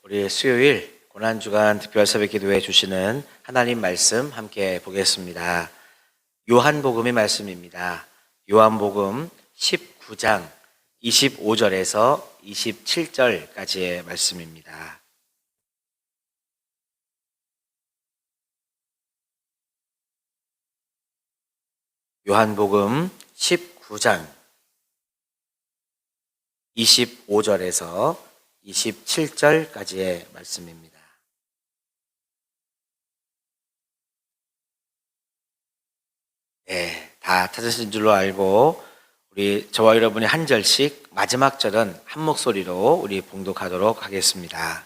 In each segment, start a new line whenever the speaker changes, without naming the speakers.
우리 수요일 고난주간 특별 새벽 기도회 주시는 하나님 말씀 함께 보겠습니다. 요한복음의 말씀입니다. 요한복음 19장 25절에서 27절까지의 말씀입니다. 요한복음 19장 25절에서 27절까지의 말씀입니다. 네, 다 찾으신 줄로 알고 우리 저와 여러분이 한 절씩 마지막 절은 한 목소리로 우리 봉독하도록 하겠습니다.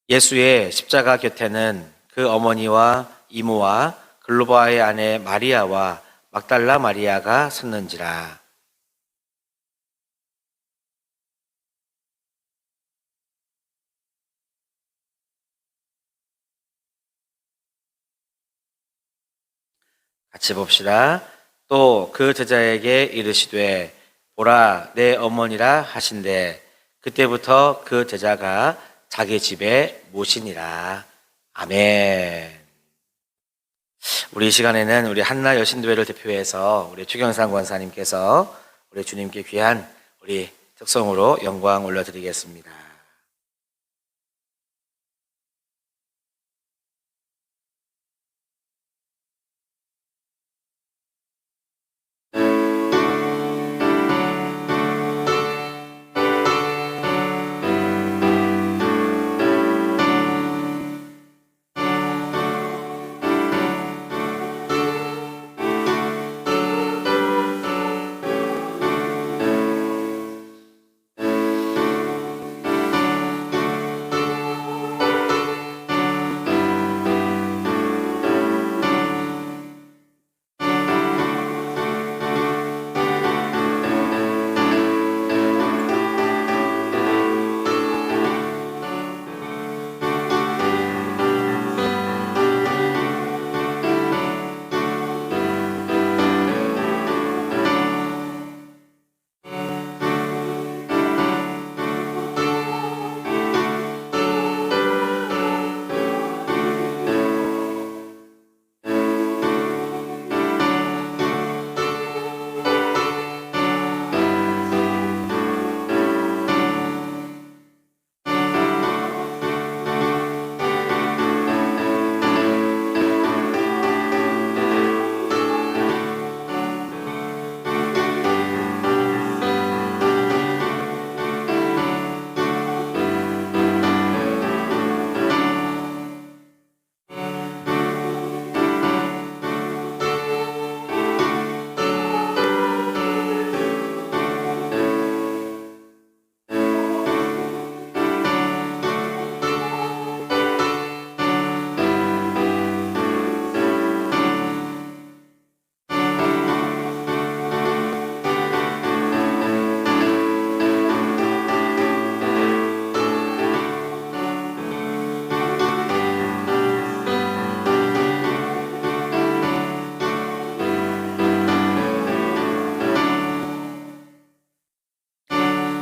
예수의 십자가 곁에는 그 어머니와 이모와 글로바의 아내 마리아와 막달라 마리아가 섰는지라. 같이 봅시다. 또 그 제자에게 이르시되 보라 내 어머니라 하신대 그때부터 그 제자가 자기 집에 모시니라. 아멘. 우리 이 시간에는 우리 한나 여신교회를 대표해서 우리 최경상 권사님께서 우리 주님께 귀한 우리 특성으로 영광 올려드리겠습니다.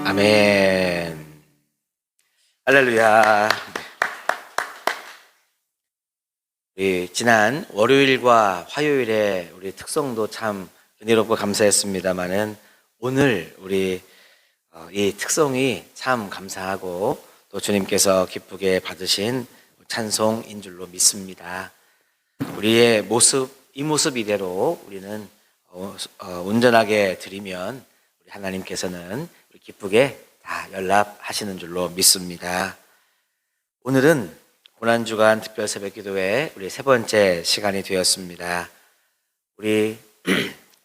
아멘. 할렐루야. 우리 지난 월요일과 화요일에 우리 특성도 참 은혜롭고 감사했습니다만은 오늘 우리 이 특성이 참 감사하고 또 주님께서 기쁘게 받으신 찬송인 줄로 믿습니다. 우리의 모습, 이 모습 이대로 우리는 온전하게 드리면 우리 하나님께서는 기쁘게 다 연락하시는 줄로 믿습니다. 오늘은 고난주간 특별 새벽 기도회 우리 세 번째 시간이 되었습니다. 우리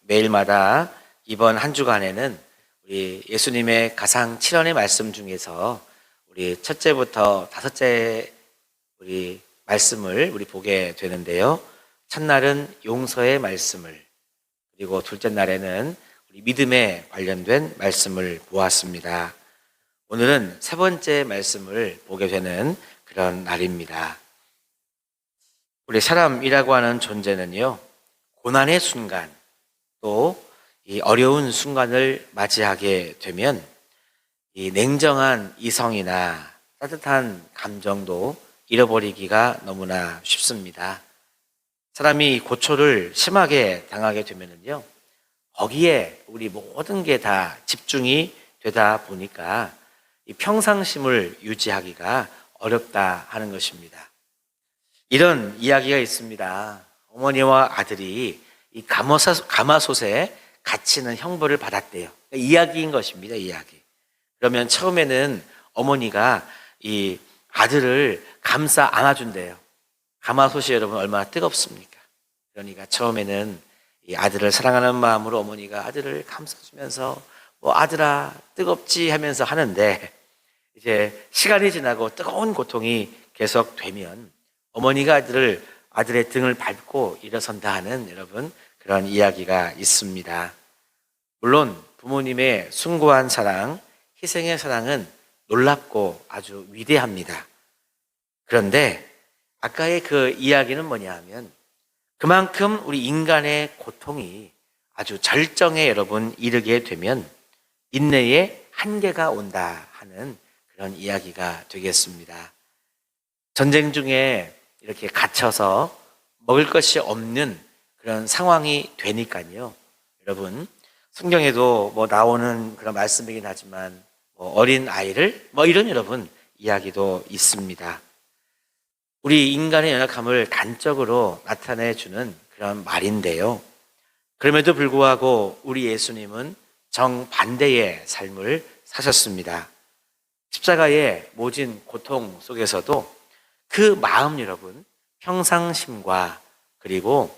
매일마다 이번 한 주간에는 우리 예수님의 가상 7원의 말씀 중에서 우리 첫째부터 다섯째 우리 말씀을 우리 보게 되는데요. 첫날은 용서의 말씀을, 그리고 둘째 날에는 우리 믿음에 관련된 말씀을 보았습니다. 오늘은 세 번째 말씀을 보게 되는 그런 날입니다. 우리 사람이라고 하는 존재는요, 고난의 순간, 또 이 어려운 순간을 맞이하게 되면 이 냉정한 이성이나 따뜻한 감정도 잃어버리기가 너무나 쉽습니다. 사람이 고초를 심하게 당하게 되면은요, 거기에 우리 모든 게 다 집중이 되다 보니까 이 평상심을 유지하기가 어렵다 하는 것입니다. 이런 이야기가 있습니다. 어머니와 아들이 이 가마솥에 갇히는 형벌을 받았대요. 이야기인 것입니다, 이야기. 그러면 처음에는 어머니가 이 아들을 감싸 안아준대요. 가마솥이 여러분 얼마나 뜨겁습니까? 그러니까 처음에는 이 아들을 사랑하는 마음으로 어머니가 아들을 감싸주면서 아들아 뜨겁지 하면서 하는데, 이제 시간이 지나고 뜨거운 고통이 계속되면 어머니가 아들의 등을 밟고 일어선다 하는 여러분 그런 이야기가 있습니다. 물론 부모님의 숭고한 사랑, 희생의 사랑은 놀랍고 아주 위대합니다. 그런데 아까의 그 이야기는 뭐냐 하면 그만큼 우리 인간의 고통이 아주 절정에 여러분 이르게 되면 인내의 한계가 온다 하는 그런 이야기가 되겠습니다. 전쟁 중에 이렇게 갇혀서 먹을 것이 없는 그런 상황이 되니까요. 여러분, 성경에도 나오는 그런 말씀이긴 하지만 어린 아이를 이런 여러분 이야기도 있습니다. 우리 인간의 연약함을 단적으로 나타내 주는 그런 말인데요. 그럼에도 불구하고 우리 예수님은 정반대의 삶을 사셨습니다. 십자가의 모진 고통 속에서도 그 마음 여러분, 평상심과 그리고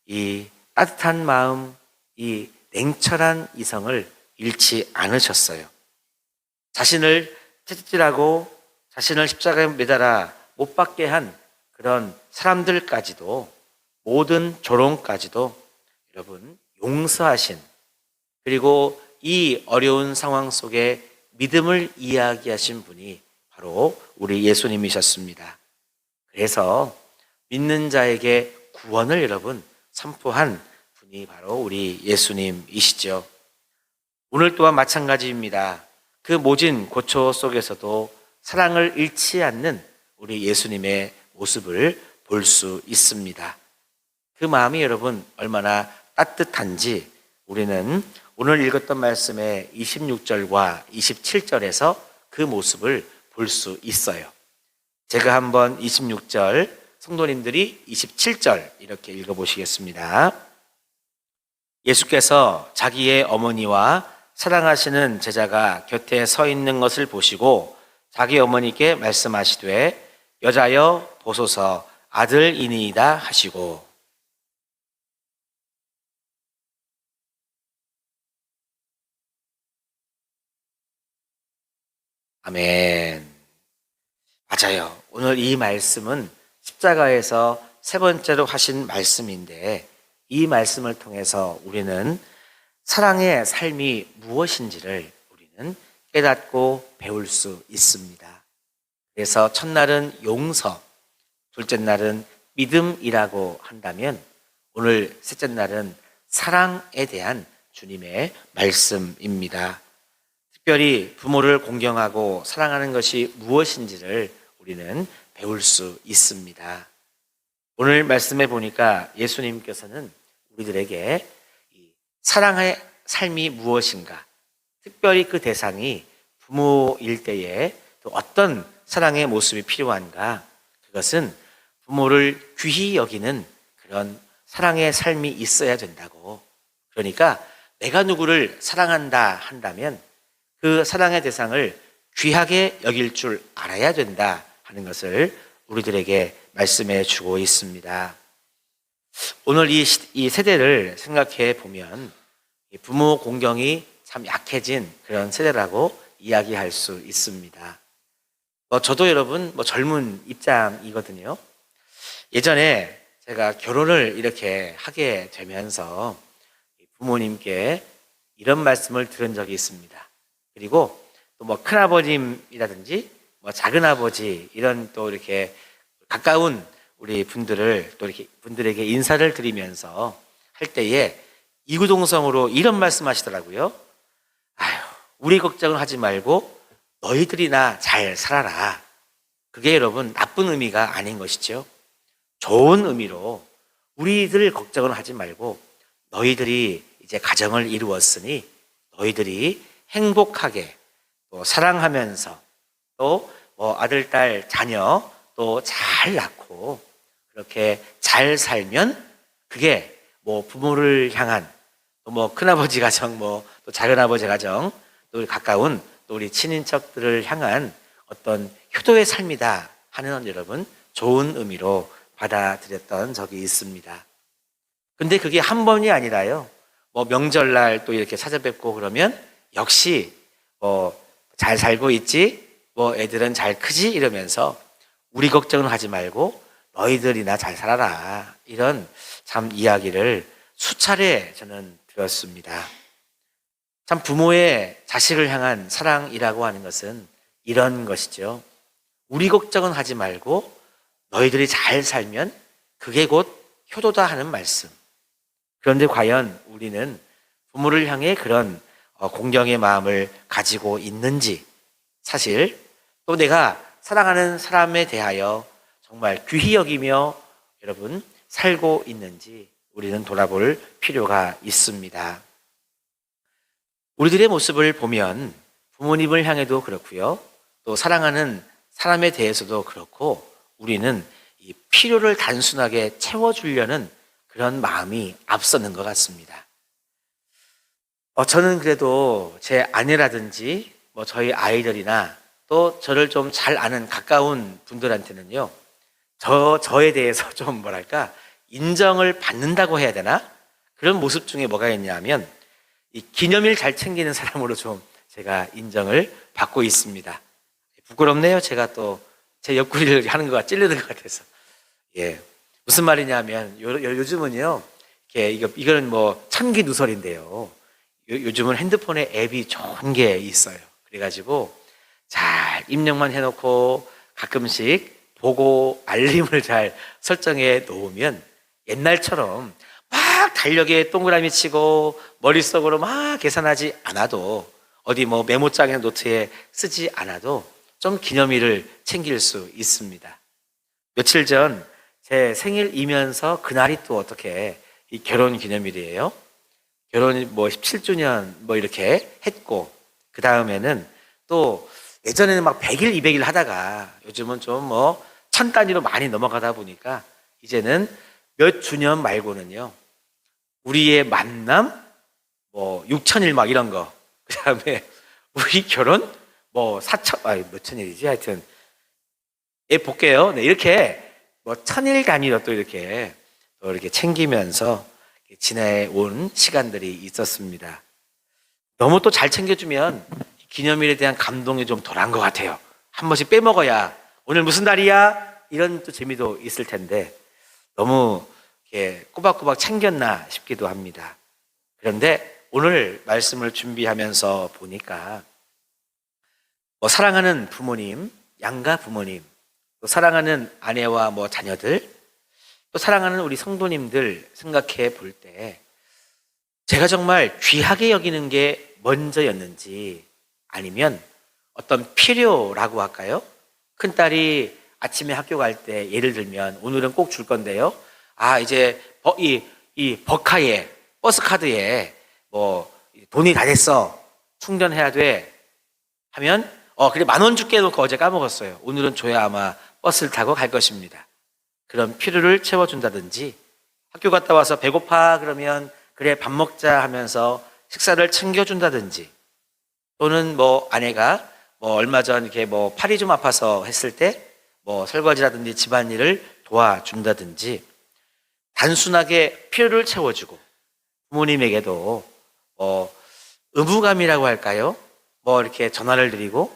이 따뜻한 마음, 이 냉철한 이성을 잃지 않으셨어요. 자신을 채찍질하고 자신을 십자가에 매달아 못 박게 한 그런 사람들까지도, 모든 조롱까지도 여러분 용서하신, 그리고 이 어려운 상황 속에 믿음을 이야기하신 분이 바로 우리 예수님이셨습니다. 그래서 믿는 자에게 구원을 여러분 선포한 분이 바로 우리 예수님이시죠. 오늘 또한 마찬가지입니다. 그 모진 고초 속에서도 사랑을 잃지 않는 우리 예수님의 모습을 볼 수 있습니다. 그 마음이 여러분 얼마나 따뜻한지 우리는 오늘 읽었던 말씀의 26절과 27절에서 그 모습을 볼 수 있어요. 제가 한번 26절, 성도님들이 27절 이렇게 읽어보시겠습니다. 예수께서 자기의 어머니와 사랑하시는 제자가 곁에 서 있는 것을 보시고 자기 어머니께 말씀하시되 여자여 보소서 아들이니이다 하시고. 아멘. 맞아요. 오늘 이 말씀은 십자가에서 세 번째로 하신 말씀인데, 이 말씀을 통해서 우리는 사랑의 삶이 무엇인지를 우리는 깨닫고 배울 수 있습니다. 그래서 첫날은 용서, 둘째 날은 믿음이라고 한다면 오늘 셋째 날은 사랑에 대한 주님의 말씀입니다. 특별히 부모를 공경하고 사랑하는 것이 무엇인지를 우리는 배울 수 있습니다. 오늘 말씀해 보니까 예수님께서는 우리들에게 사랑의 삶이 무엇인가, 특별히 그 대상이 부모일 때에 또 어떤 사랑의 모습이 필요한가, 그것은 부모를 귀히 여기는 그런 사랑의 삶이 있어야 된다고. 그러니까 내가 누구를 사랑한다 한다면 그 사랑의 대상을 귀하게 여길 줄 알아야 된다 하는 것을 우리들에게 말씀해 주고 있습니다. 오늘 이 세대를 생각해 보면 부모 공경이 참 약해진 그런 세대라고 이야기할 수 있습니다. 저도 여러분 젊은 입장이거든요. 예전에 제가 결혼을 이렇게 하게 되면서 부모님께 이런 말씀을 들은 적이 있습니다. 그리고 또 큰아버님이라든지 작은아버지 이런 또 이렇게 가까운 우리 분들을 또 이렇게 분들에게 인사를 드리면서 할 때에 이구동성으로 이런 말씀하시더라고요. 아유, 우리 걱정을 하지 말고 너희들이나 잘 살아라. 그게 여러분 나쁜 의미가 아닌 것이죠. 좋은 의미로 우리들 걱정을 하지 말고 너희들이 이제 가정을 이루었으니 너희들이 행복하게 또 사랑하면서 또 뭐 아들, 딸, 자녀 또 잘 낳고 그렇게 잘 살면 그게 뭐 부모를 향한 또 뭐 큰아버지 가정 뭐 또 작은아버지 가정 또 우리 가까운 또 우리 친인척들을 향한 어떤 효도의 삶이다 하는 여러분 좋은 의미로 받아들였던 적이 있습니다. 근데 그게 한 번이 아니라요. 뭐 명절날 또 이렇게 찾아뵙고 그러면 역시 뭐 잘 살고 있지? 뭐 애들은 잘 크지? 이러면서 우리 걱정은 하지 말고 너희들이나 잘 살아라. 이런 참 이야기를 수차례 저는 들었습니다. 참 부모의 자식을 향한 사랑이라고 하는 것은 이런 것이죠. 우리 걱정은 하지 말고 너희들이 잘 살면 그게 곧 효도다 하는 말씀. 그런데 과연 우리는 부모를 향해 그런 공경의 마음을 가지고 있는지, 사실 또 내가 사랑하는 사람에 대하여 정말 귀히 여기며 여러분 살고 있는지 우리는 돌아볼 필요가 있습니다. 우리들의 모습을 보면 부모님을 향해도 그렇고요. 또 사랑하는 사람에 대해서도 그렇고 우리는 이 필요를 단순하게 채워주려는 그런 마음이 앞서는 것 같습니다. 저는 그래도 제 아내라든지 뭐 저희 아이들이나 또 저를 좀 잘 아는 가까운 분들한테는요, 저에 대해서 좀 뭐랄까, 인정을 받는다고 해야 되나? 그런 모습 중에 뭐가 있냐면, 이 기념일 잘 챙기는 사람으로 좀 제가 인정을 받고 있습니다. 부끄럽네요. 제가 또 제 옆구리를 하는 거가 찔리는 것 같아서. 예. 무슨 말이냐면, 요즘은요, 이거는 뭐 참기 누설인데요. 요즘은 핸드폰에 앱이 좋은 게 있어요. 그래가지고 잘 입력만 해놓고 가끔씩 보고 알림을 잘 설정해 놓으면 옛날처럼 막 달력에 동그라미 치고 머릿속으로 막 계산하지 않아도 어디 뭐 메모장이나 노트에 쓰지 않아도 좀 기념일을 챙길 수 있습니다. 며칠 전 제 생일이면서 그날이 또 어떻게 이 결혼 기념일이에요. 결혼이 뭐 17주년 뭐 이렇게 했고 그 다음에는 또 예전에는 막 100일, 200일 하다가 요즘은 좀 뭐 1000단위로 많이 넘어가다 보니까 이제는 몇 주년 말고는요. 우리의 만남 뭐 6000일 막 이런 거. 그다음에 우리 결혼 뭐 4000 몇천 일이지 하여튼 예 볼게요. 네, 이렇게 뭐 1000일 단위로 또 이렇게 챙기면서 지내온 시간들이 있었습니다. 너무 또 잘 챙겨주면 기념일에 대한 감동이 좀 덜한 것 같아요. 한 번씩 빼먹어야 오늘 무슨 날이야? 이런 또 재미도 있을 텐데 너무 이렇게 꼬박꼬박 챙겼나 싶기도 합니다. 그런데 오늘 말씀을 준비하면서 보니까 뭐 사랑하는 부모님, 양가 부모님, 또 사랑하는 아내와 뭐 자녀들, 또 사랑하는 우리 성도님들 생각해 볼 때 제가 정말 귀하게 여기는 게 먼저였는지 아니면 어떤 필요라고 할까요? 큰딸이 아침에 학교 갈 때 예를 들면 오늘은 꼭 줄 건데요. 이제 이 버카에 버스 카드에 뭐 돈이 다 됐어. 충전해야 돼. 하면 그래 10,000원 줄게 해놓고 어제 까먹었어요. 오늘은 줘야 아마 버스를 타고 갈 것입니다. 그런 필요를 채워준다든지 학교 갔다 와서 배고파 그러면 그래 밥 먹자 하면서 식사를 챙겨준다든지 또는 뭐 아내가 뭐 얼마 전 이렇게 뭐 팔이 좀 아파서 했을 때 뭐 설거지라든지 집안일을 도와준다든지 단순하게 필요를 채워주고 부모님에게도 의무감이라고 할까요? 뭐 이렇게 전화를 드리고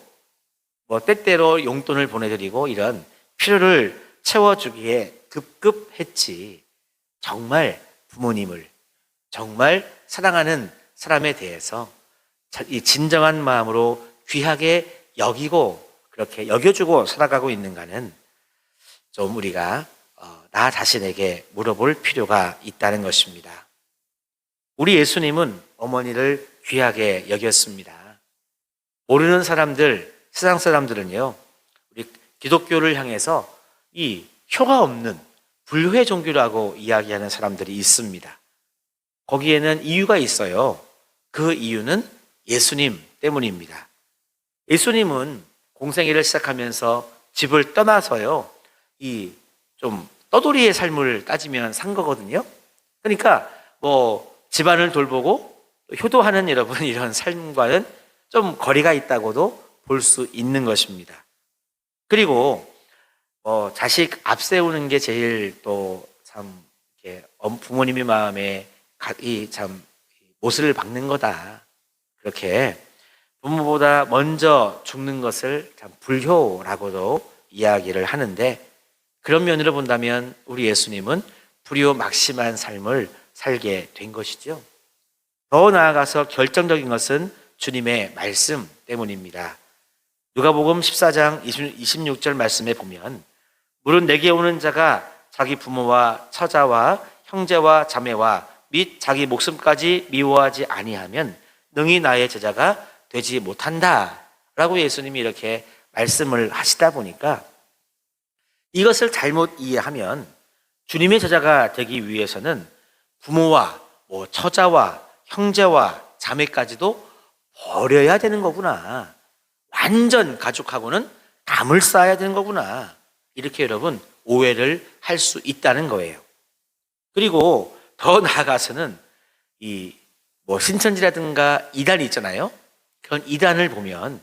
뭐 때때로 용돈을 보내드리고 이런 필요를 채워주기에 급급했지 정말 부모님을 정말 사랑하는 사람에 대해서 이 진정한 마음으로 귀하게 여기고 그렇게 여겨주고 살아가고 있는가는 좀 우리가 나 자신에게 물어볼 필요가 있다는 것입니다. 우리 예수님은 어머니를 귀하게 여겼습니다. 모르는 사람들, 세상 사람들은요, 우리 기독교를 향해서 이 효가 없는 불회 종교라고 이야기하는 사람들이 있습니다. 거기에는 이유가 있어요. 그 이유는 예수님 때문입니다. 예수님은 공생애를 시작하면서 집을 떠나서요, 이 좀 떠돌이의 삶을 따지면 산 거거든요. 그러니까 뭐 집안을 돌보고 효도하는 여러분 이런 삶과는 좀 거리가 있다고도 볼 수 있는 것입니다. 그리고 자식 앞세우는 게 제일 또 참 부모님의 마음에 참 못을 박는 거다. 그렇게 부모보다 먼저 죽는 것을 참 불효라고도 이야기를 하는데, 그런 면으로 본다면 우리 예수님은 불효막심한 삶을 살게 된 것이죠. 더 나아가서 결정적인 것은 주님의 말씀 때문입니다. 누가복음 14장 26절 말씀에 보면, 물은 내게 오는 자가 자기 부모와 처자와 형제와 자매와 및 자기 목숨까지 미워하지 아니하면 능히 나의 제자가 되지 못한다 라고 예수님이 이렇게 말씀을 하시다 보니까, 이것을 잘못 이해하면 주님의 제자가 되기 위해서는 부모와 처자와 형제와 자매까지도 버려야 되는 거구나, 완전 가족하고는 담을 쌓아야 되는 거구나, 이렇게 여러분 오해를 할 수 있다는 거예요. 그리고 더 나아가서는 신천지라든가 이단이 있잖아요. 그런 이단을 보면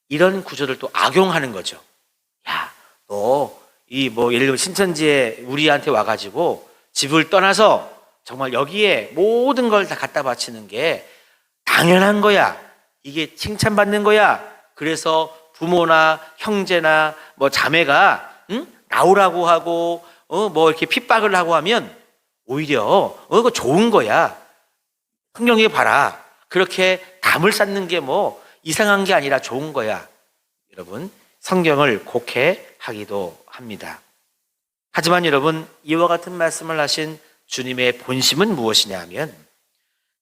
이런 구조를 또 악용하는 거죠. 야, 너 예를 들면 신천지에 우리한테 와가지고 집을 떠나서 정말 여기에 모든 걸 다 갖다 바치는 게 당연한 거야, 이게 칭찬받는 거야, 그래서 부모나 형제나 자매가 나오라고 하고 이렇게 핍박을 하고 하면 오히려 그거 좋은 거야, 성경에 봐라, 그렇게 담을 쌓는 게 이상한 게 아니라 좋은 거야. 여러분, 성경을 곡해하기도 합니다. 하지만 여러분, 이와 같은 말씀을 하신 주님의 본심은 무엇이냐 하면,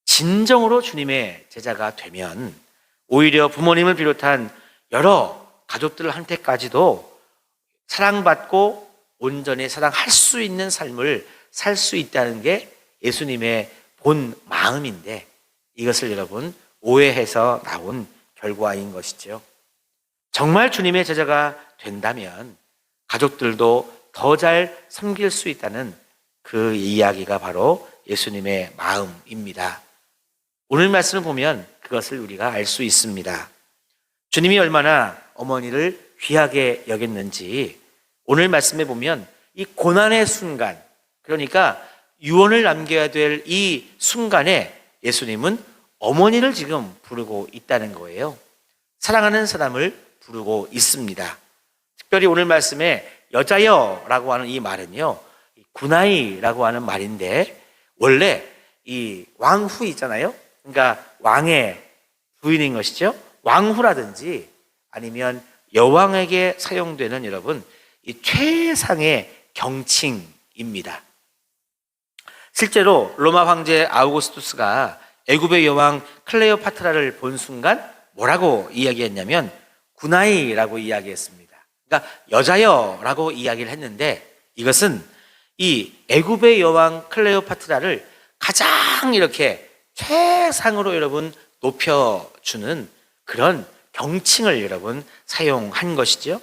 진정으로 주님의 제자가 되면 오히려 부모님을 비롯한 여러 가족들한테까지도 사랑받고 온전히 사랑할 수 있는 삶을 살 수 있다는 게 예수님의 본 마음인데, 이것을 여러분 오해해서 나온 결과인 것이죠. 정말 주님의 제자가 된다면 가족들도 더 잘 섬길 수 있다는 그 이야기가 바로 예수님의 마음입니다. 오늘 말씀을 보면 그것을 우리가 알 수 있습니다. 주님이 얼마나 어머니를 귀하게 여겼는지 오늘 말씀에 보면 이 고난의 순간, 그러니까 유언을 남겨야 될 이 순간에 예수님은 어머니를 지금 부르고 있다는 거예요. 사랑하는 사람을 부르고 있습니다. 특별히 오늘 말씀에 여자여라고 하는 이 말은요, 구나이라고 하는 말인데, 원래 이 왕후 있잖아요. 그러니까 왕의 부인인 것이죠. 왕후라든지 아니면 여왕에게 사용되는 여러분 이 최상의 경칭입니다. 실제로 로마 황제 아우구스투스가 애굽의 여왕 클레오파트라를 본 순간 뭐라고 이야기했냐면 구나이라고 이야기했습니다. 그러니까 여자여라고 이야기를 했는데, 이것은 이 애굽의 여왕 클레오파트라를 가장 이렇게 최상으로 여러분 높여주는 그런 경칭을 여러분 사용한 것이죠.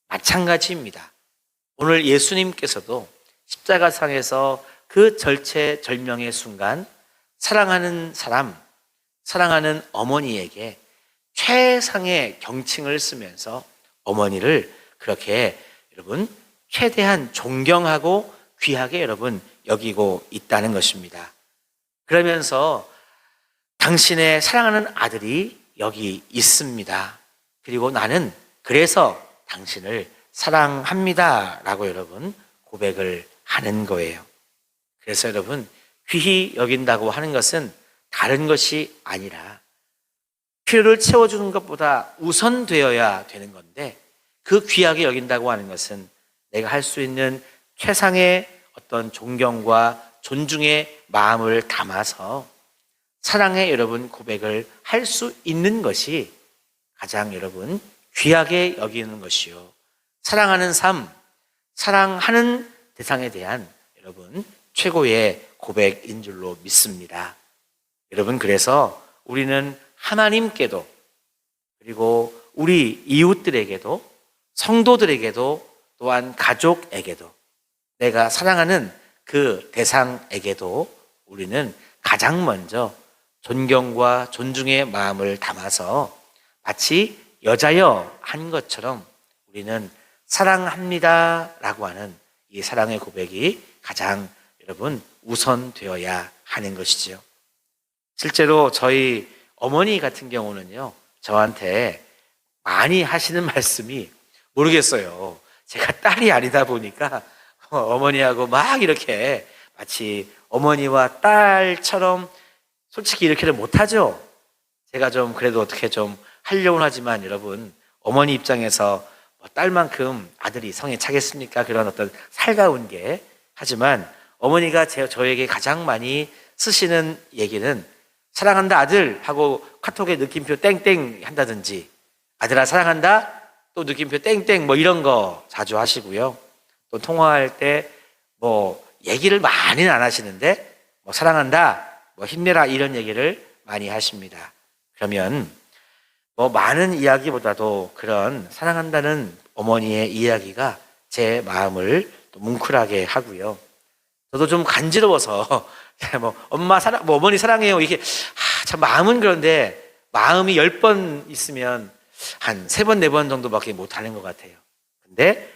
마찬가지입니다. 오늘 예수님께서도 십자가상에서 그 절체절명의 순간 사랑하는 사람, 사랑하는 어머니에게 최상의 경칭을 쓰면서 어머니를 그렇게 여러분 최대한 존경하고 귀하게 여러분 여기고 있다는 것입니다. 그러면서 당신의 사랑하는 아들이 여기 있습니다. 그리고 나는 그래서 당신을 사랑합니다 라고 여러분 고백을 하는 거예요. 그래서 여러분 귀히 여긴다고 하는 것은 다른 것이 아니라 필요를 채워주는 것보다 우선되어야 되는 건데, 그 귀하게 여긴다고 하는 것은 내가 할 수 있는 최상의 어떤 존경과 존중의 마음을 담아서 사랑의 여러분 고백을 할 수 있는 것이 가장 여러분 귀하게 여기는 것이요, 사랑하는 삶, 사랑하는 대상에 대한 여러분 최고의 고백인 줄로 믿습니다. 여러분, 그래서 우리는 하나님께도 그리고 우리 이웃들에게도 성도들에게도 또한 가족에게도 내가 사랑하는 그 대상에게도 우리는 가장 먼저 존경과 존중의 마음을 담아서 마치 여자여 한 것처럼 우리는 사랑합니다 라고 하는 이 사랑의 고백이 가장 여러분 우선되어야 하는 것이지요. 실제로 저희 어머니 같은 경우는요, 저한테 많이 하시는 말씀이 모르겠어요. 제가 딸이 아니다 보니까 어머니하고 막 이렇게 마치 어머니와 딸처럼 솔직히 이렇게는 못하죠. 제가 좀 그래도 어떻게 좀 하려고는 하지만 여러분, 어머니 입장에서 딸만큼 아들이 성에 차겠습니까? 그런 어떤 살가운 게. 하지만 어머니가 저에게 가장 많이 쓰시는 얘기는 사랑한다 아들 하고 카톡에 느낌표 땡땡 한다든지, 아들아 사랑한다 또 느낌표 땡땡 뭐 이런 거 자주 하시고요. 또 통화할 때 뭐 얘기를 많이는 안 하시는데 뭐 사랑한다 뭐 힘내라 이런 얘기를 많이 하십니다. 그러면 뭐 많은 이야기보다도 그런 사랑한다는 어머니의 이야기가 제 마음을 또 뭉클하게 하고요. 저도 좀 간지러워서 뭐 엄마 사랑, 뭐 어머니 사랑해요 이게 참 마음은 그런데 마음이 10번 있으면 한 3번, 4번 정도밖에 못 하는 것 같아요. 근데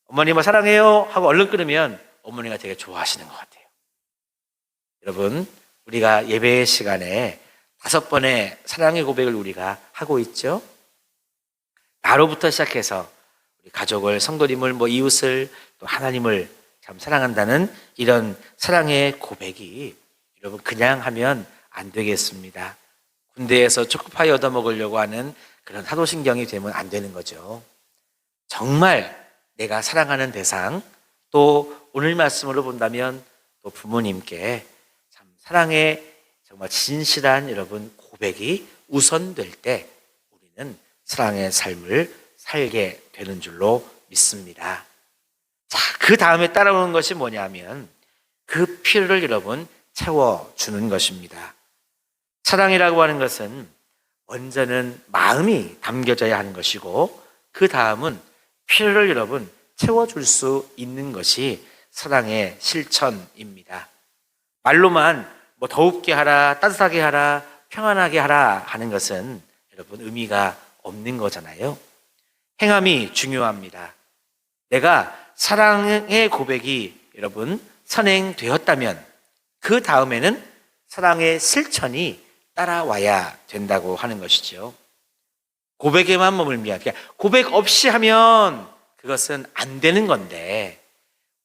어머니 뭐 사랑해요 하고 얼른 끊으면 어머니가 되게 좋아하시는 것 같아요. 여러분, 우리가 예배 시간에 5번의 사랑의 고백을 우리가 하고 있죠. 나로부터 시작해서 우리 가족을, 성도님을, 뭐 이웃을, 또 하나님을 참 사랑한다는 이런 사랑의 고백이 여러분 그냥 하면 안 되겠습니다. 군대에서 초코파이 얻어먹으려고 하는 그런 사도신경이 되면 안 되는 거죠. 정말 내가 사랑하는 대상, 또 오늘 말씀으로 본다면 또 부모님께 참 사랑의 정말 진실한 여러분 고백이 우선될 때 우리는 사랑의 삶을 살게 되는 줄로 믿습니다. 자, 그 다음에 따라오는 것이 뭐냐면 그 필요를 여러분 채워주는 것입니다. 사랑이라고 하는 것은 먼저는 마음이 담겨져야 하는 것이고 그 다음은 필요를 여러분 채워줄 수 있는 것이 사랑의 실천입니다. 말로만 뭐 더웁게 하라, 따뜻하게 하라, 평안하게 하라 하는 것은 여러분 의미가 없는 거잖아요. 행함이 중요합니다. 내가 사랑의 고백이 여러분 선행되었다면 그 다음에는 사랑의 실천이 따라와야 된다고 하는 것이죠. 고백에만 머물면, 고백 없이 하면 그것은 안 되는 건데,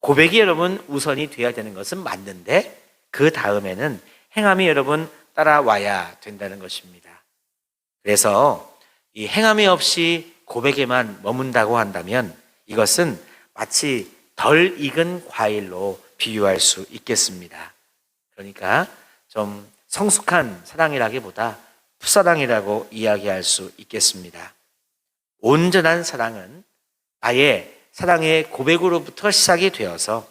고백이 여러분 우선이 돼야 되는 것은 맞는데 그 다음에는 행함이 여러분 따라와야 된다는 것입니다. 그래서 이 행함이 없이 고백에만 머문다고 한다면 이것은 마치 덜 익은 과일로 비유할 수 있겠습니다. 그러니까 좀 성숙한 사랑이라기보다 풋사랑이라고 이야기할 수 있겠습니다. 온전한 사랑은 나의 사랑의 고백으로부터 시작이 되어서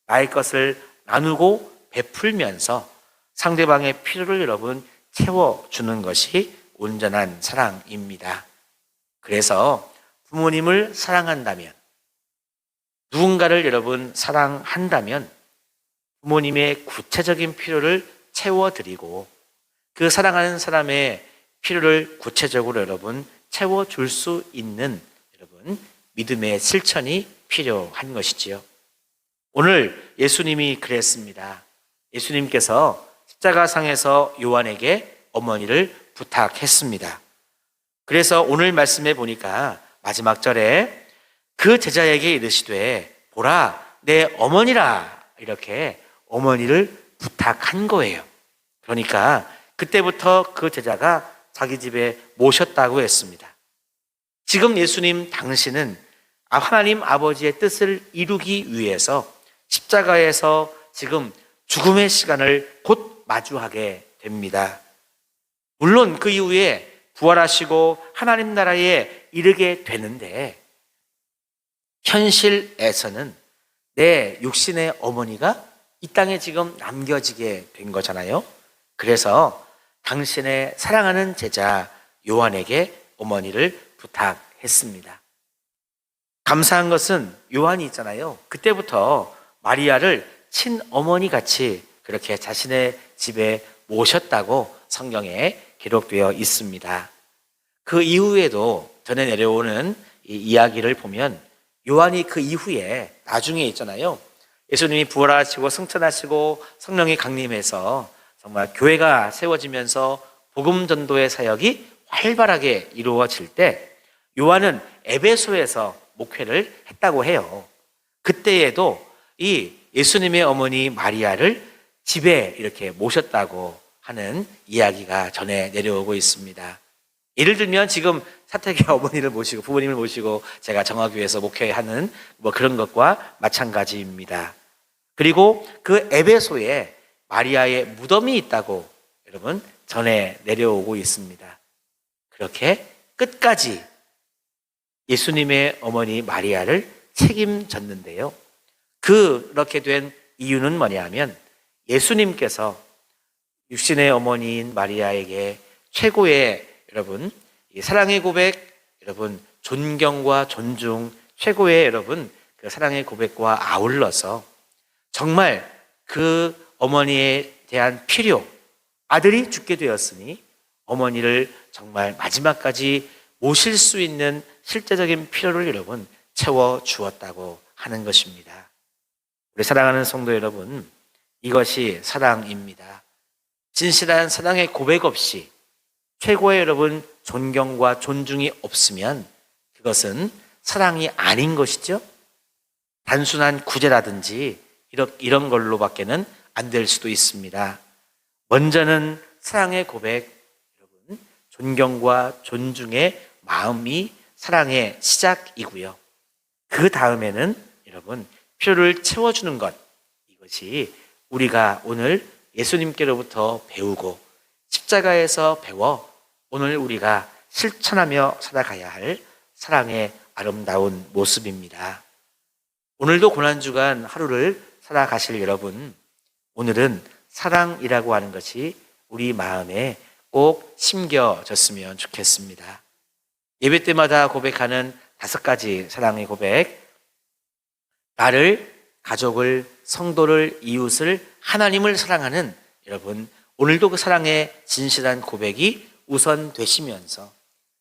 나의 것을 나누고 베풀면서 상대방의 필요를 여러분 채워주는 것이 온전한 사랑입니다. 그래서 부모님을 사랑한다면, 누군가를 여러분 사랑한다면 부모님의 구체적인 필요를 채워드리고 그 사랑하는 사람의 필요를 구체적으로 여러분 채워줄 수 있는 여러분 믿음의 실천이 필요한 것이지요. 오늘 예수님이 그랬습니다. 예수님께서 십자가상에서 요한에게 어머니를 부탁했습니다. 그래서 오늘 말씀해 보니까 마지막 절에 그 제자에게 이르시되 보라 내 어머니라 이렇게 어머니를 부탁한 거예요. 그러니까 그때부터 그 제자가 자기 집에 모셨다고 했습니다. 지금 예수님 당신은 하나님 아버지의 뜻을 이루기 위해서 십자가에서 지금 죽음의 시간을 곧 마주하게 됩니다. 물론 그 이후에 부활하시고 하나님 나라에 이르게 되는데 현실에서는 내 육신의 어머니가 이 땅에 지금 남겨지게 된 거잖아요. 그래서 당신의 사랑하는 제자 요한에게 어머니를 부탁했습니다. 감사한 것은 요한이 있잖아요. 그때부터 마리아를 친어머니 같이 그렇게 자신의 집에 모셨다고 성경에 기록되어 있습니다. 그 이후에도 전해 내려오는 이 이야기를 보면 요한이 그 이후에 나중에 있잖아요. 예수님이 부활하시고 승천하시고 성령이 강림해서 정말 교회가 세워지면서 복음 전도의 사역이 활발하게 이루어질 때 요한은 에베소에서 목회를 했다고 해요. 그때에도 이 예수님의 어머니 마리아를 집에 이렇게 모셨다고 하는 이야기가 전해 내려오고 있습니다. 예를 들면 지금 사택의 어머니를 모시고 부모님을 모시고 제가 정화교회에서 목회하는 그런 것과 마찬가지입니다. 그리고 그 에베소에 마리아의 무덤이 있다고 여러분 전해 내려오고 있습니다. 그렇게 끝까지 예수님의 어머니 마리아를 책임졌는데요. 그렇게 된 이유는 뭐냐면 예수님께서 육신의 어머니인 마리아에게 최고의 여러분 이 사랑의 고백, 여러분 존경과 존중, 최고의 여러분 그 사랑의 고백과 아울러서 정말 그 어머니에 대한 필요, 아들이 죽게 되었으니 어머니를 정말 마지막까지 모실 수 있는 실제적인 필요를 여러분 채워 주었다고 하는 것입니다. 우리 사랑하는 성도 여러분, 이것이 사랑입니다. 진실한 사랑의 고백 없이 최고의 여러분 존경과 존중이 없으면 그것은 사랑이 아닌 것이죠. 단순한 구제라든지 이런 걸로밖에는 안 될 수도 있습니다. 먼저는 사랑의 고백, 여러분 존경과 존중의 마음이 사랑의 시작이고요. 그 다음에는 여러분 필요를 채워주는 것, 이것이 우리가 오늘 예수님께로부터 배우고 십자가에서 배워 오늘 우리가 실천하며 살아가야 할 사랑의 아름다운 모습입니다. 오늘도 고난주간 하루를 살아가실 여러분, 오늘은 사랑이라고 하는 것이 우리 마음에 꼭 심겨졌으면 좋겠습니다. 예배 때마다 고백하는 5가지 사랑의 고백, 나를, 가족을, 성도를, 이웃을, 하나님을 사랑하는 여러분, 오늘도 그 사랑의 진실한 고백이 우선 되시면서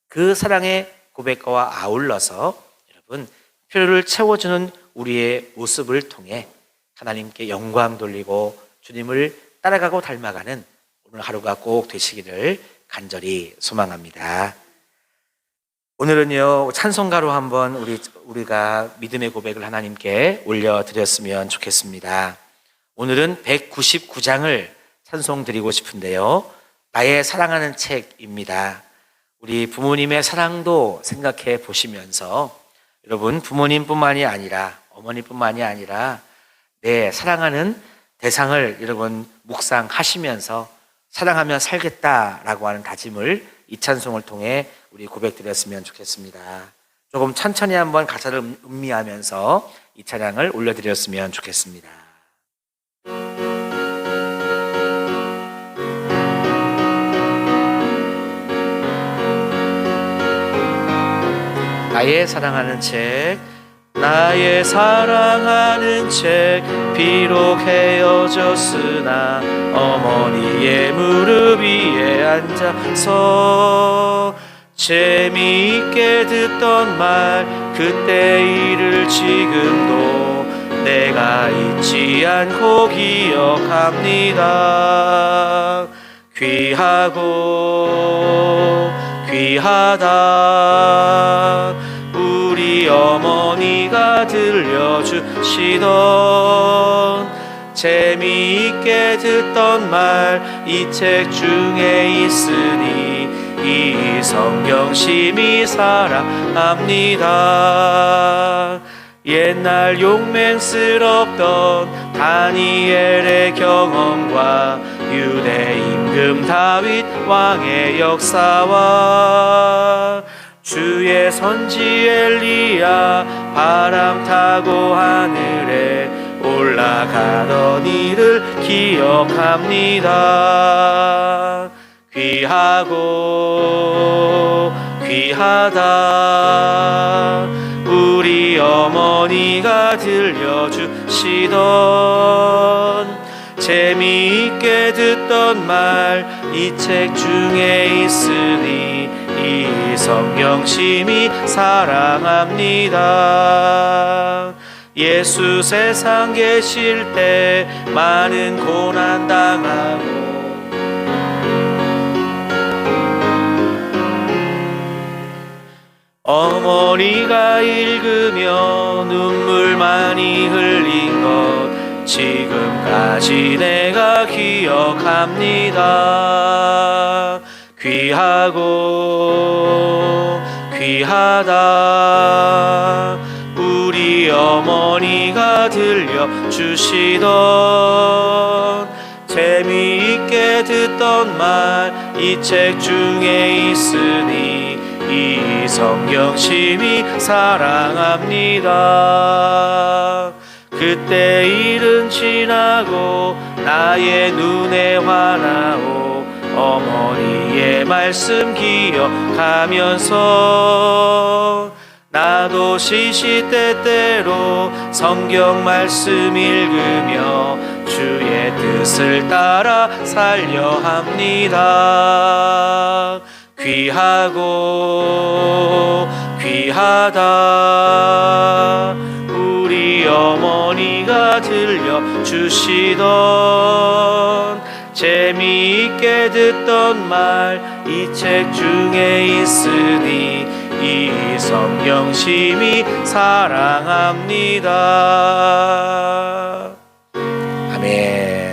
그 사랑의 고백과 아울러서 여러분 필요를 채워주는 우리의 모습을 통해 하나님께 영광 돌리고 주님을 따라가고 닮아가는 오늘 하루가 꼭 되시기를 간절히 소망합니다. 오늘은요 찬송가로 한번 우리가 믿음의 고백을 하나님께 올려드렸으면 좋겠습니다. 오늘은 199장을 찬송 드리고 싶은데요, 나의 사랑하는 책입니다. 우리 부모님의 사랑도 생각해 보시면서 여러분 부모님뿐만이 아니라 어머니뿐만이 아니라 내 사랑하는 대상을 여러분 묵상하시면서 사랑하며 살겠다라고 하는 다짐을 이 찬송을 통해 우리 고백드렸으면 좋겠습니다. 조금 천천히 한번 가사를 음미하면서 이 찬양을 올려드렸으면 좋겠습니다. 나의 사랑하는 책, 나의 사랑하는 책, 비록 헤어졌으나 어머니의 무릎 위에 앉아서 재미있게 듣던 말, 그때 일을 지금도 내가 잊지 않고 기억합니다. 귀하고 귀하다 우리 어머니가 들려주시던 재미있게 듣던 말, 이 책 중에 있으니 이 성경 심히 사랑합니다. 옛날 용맹스럽던 다니엘의 경험과 유대 임금 다윗 왕의 역사와 주의 선지 엘리야 바람 타고 하늘에 올라가던 일을 기억합니다. 귀하고 귀하다 우리 어머니가 들려주시던 재미있게 듣던 말 이 책 중에 있으니 이 성경 심히 사랑합니다. 예수 세상 계실 때 많은 고난 당하고 어머니가 읽으며 눈물 많이 흘린 것 지금까지 내가 기억합니다. 귀하고 귀하다 우리 어머니가 들려주시던 재미있게 듣던 말 이 책 중에 있으니 이 성경 심히 사랑합니다. 그때 일은 지나고 나의 눈에 환하오 어머니의 말씀 기억하면서 나도 시시때때로 성경 말씀 읽으며 주의 뜻을 따라 살려 합니다. 귀하고 귀하다 우리 어머니가 들려주시던 재미있게 듣던 말 이 책 중에 있으니 이 성경 심히 사랑합니다. 아멘.